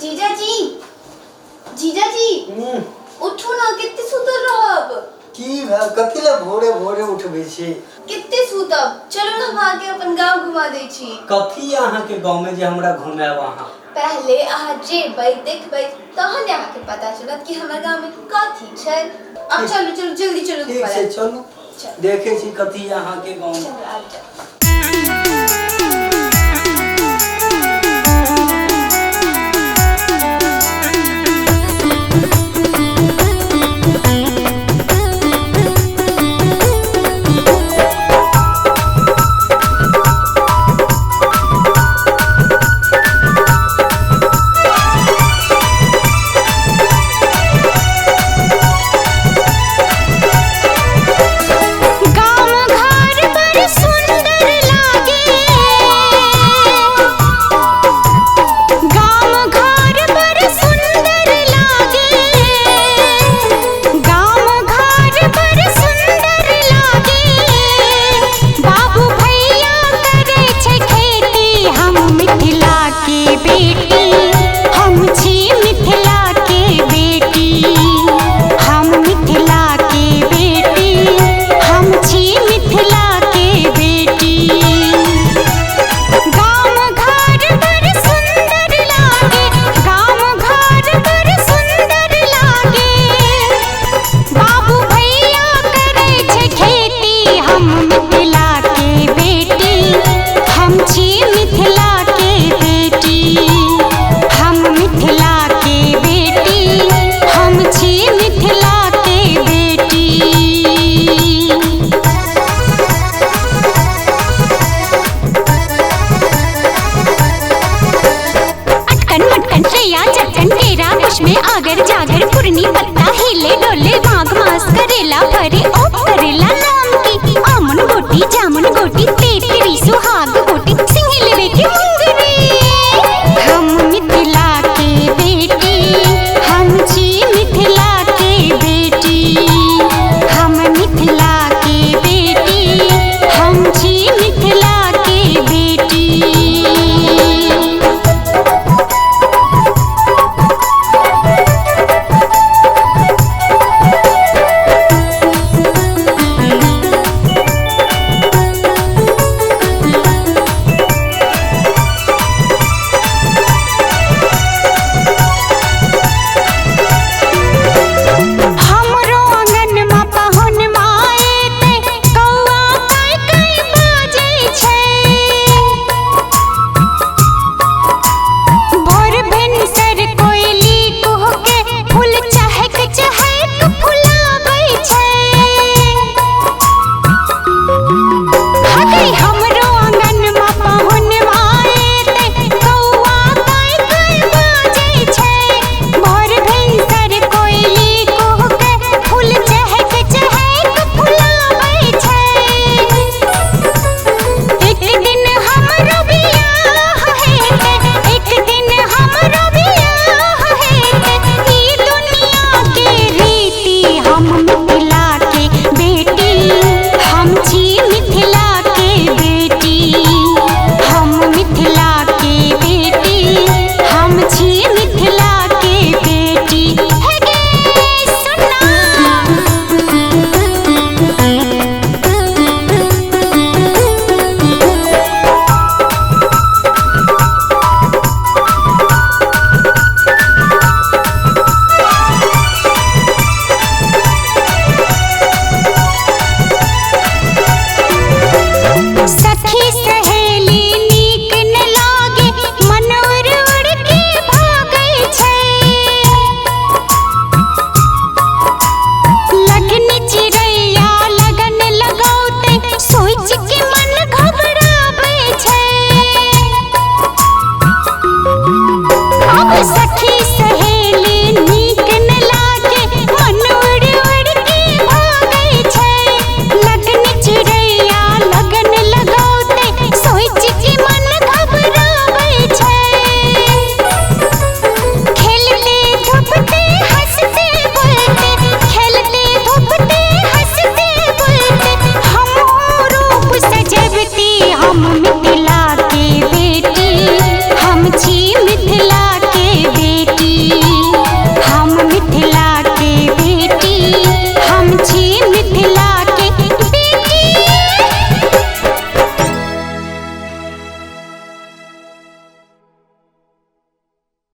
जीजा जी, जीजा जी, उठो ना, कितने सुतर रहब। की कथिला भोरे भोरे उठबे छी? कितने सुतब, चलो ना हम आके अपन गांव घुमा दे छी। कथी अहाँ के गांव में जे हमरा घुमाएब अहाँ? पहले अहाँ जेबै देखबै तहन अहाँ के पता चलत कि हमर गांव में कथी छै। अब चलो चलो जल्दी चलो। ठीक छै चलू चल। देखे छी कथी अहाँ के गांव में। चलो आब जाओ।